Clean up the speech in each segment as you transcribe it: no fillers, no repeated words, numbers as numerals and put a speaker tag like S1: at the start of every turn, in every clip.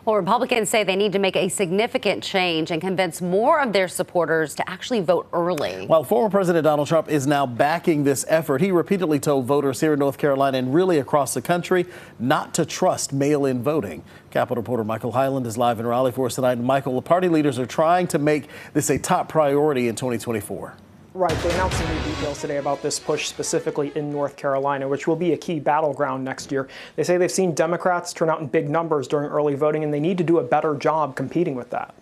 S1: Well, Republicans say they need to make a significant change and convince more of their supporters to actually vote early.
S2: Well, former President Donald Trump is now backing this effort. He repeatedly told voters here in North Carolina and really across the country not to trust mail-in voting. Capitol reporter Michael Hyland is live in Raleigh for us tonight. Michael, the party leaders are trying to make this a top priority in 2024.
S3: Right, they announced some new details today about this push specifically in North Carolina, which will be a key battleground next year. They say they've seen Democrats turn out in big numbers during early voting, and they need to do a better job competing with that.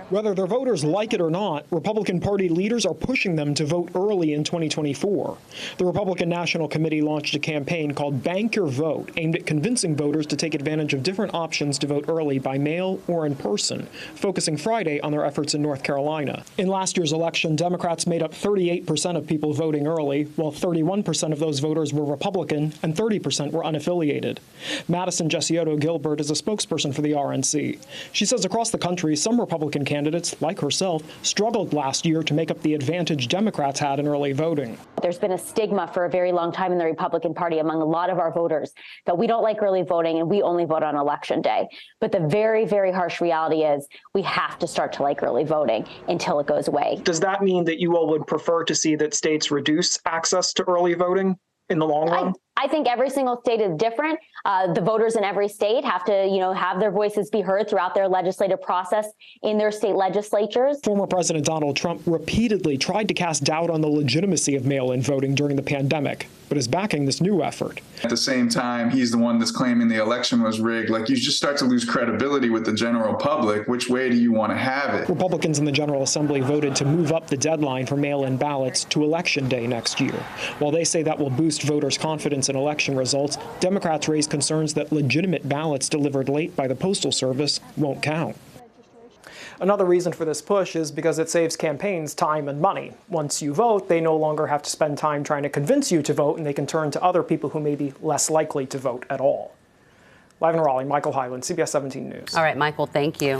S3: Whether their voters like it or not, Republican Party leaders are pushing them to vote early in 2024. The Republican National Committee launched a campaign called Bank Your Vote, aimed at convincing voters to take advantage of different options to vote early by mail or in person, focusing Friday on their efforts in North Carolina. In last year's election, Democrats made up 38% of people voting early, while 31% of those voters were Republican and 30% were unaffiliated. Madison Jessiotto Gilbert is a spokesperson for the RNC. She says across the country, some Republican candidates, like herself, struggled last year to make up the advantage Democrats had in early voting.
S4: There's been a stigma for a very long time in the Republican Party among a lot of our voters that we don't like early voting and we only vote on Election Day. But the very, very harsh reality is we have to start to like early voting until it goes away.
S3: Does that mean that you all would prefer to see that states reduce access to early voting in the long run?
S4: I think every single state is different. The voters in every state have to, have their voices be heard throughout their legislative process in their state legislatures.
S3: Former President Donald Trump repeatedly tried to cast doubt on the legitimacy of mail-in voting during the pandemic, but is backing this new effort.
S5: At the same time, he's the one that's claiming the election was rigged. Like, you just start to lose credibility with the general public. Which way do you want to have it?
S3: Republicans in the General Assembly voted to move up the deadline for mail-in ballots to Election Day next year. While they say that will boost voters' confidence in election results, Democrats raise concerns that legitimate ballots delivered late by the Postal Service won't count. Another reason for this push is because it saves campaigns time and money. Once you vote, they no longer have to spend time trying to convince you to vote, and they can turn to other people who may be less likely to vote at all. Live in Raleigh, Michael Hyland, CBS 17 News.
S1: All right, Michael, thank you.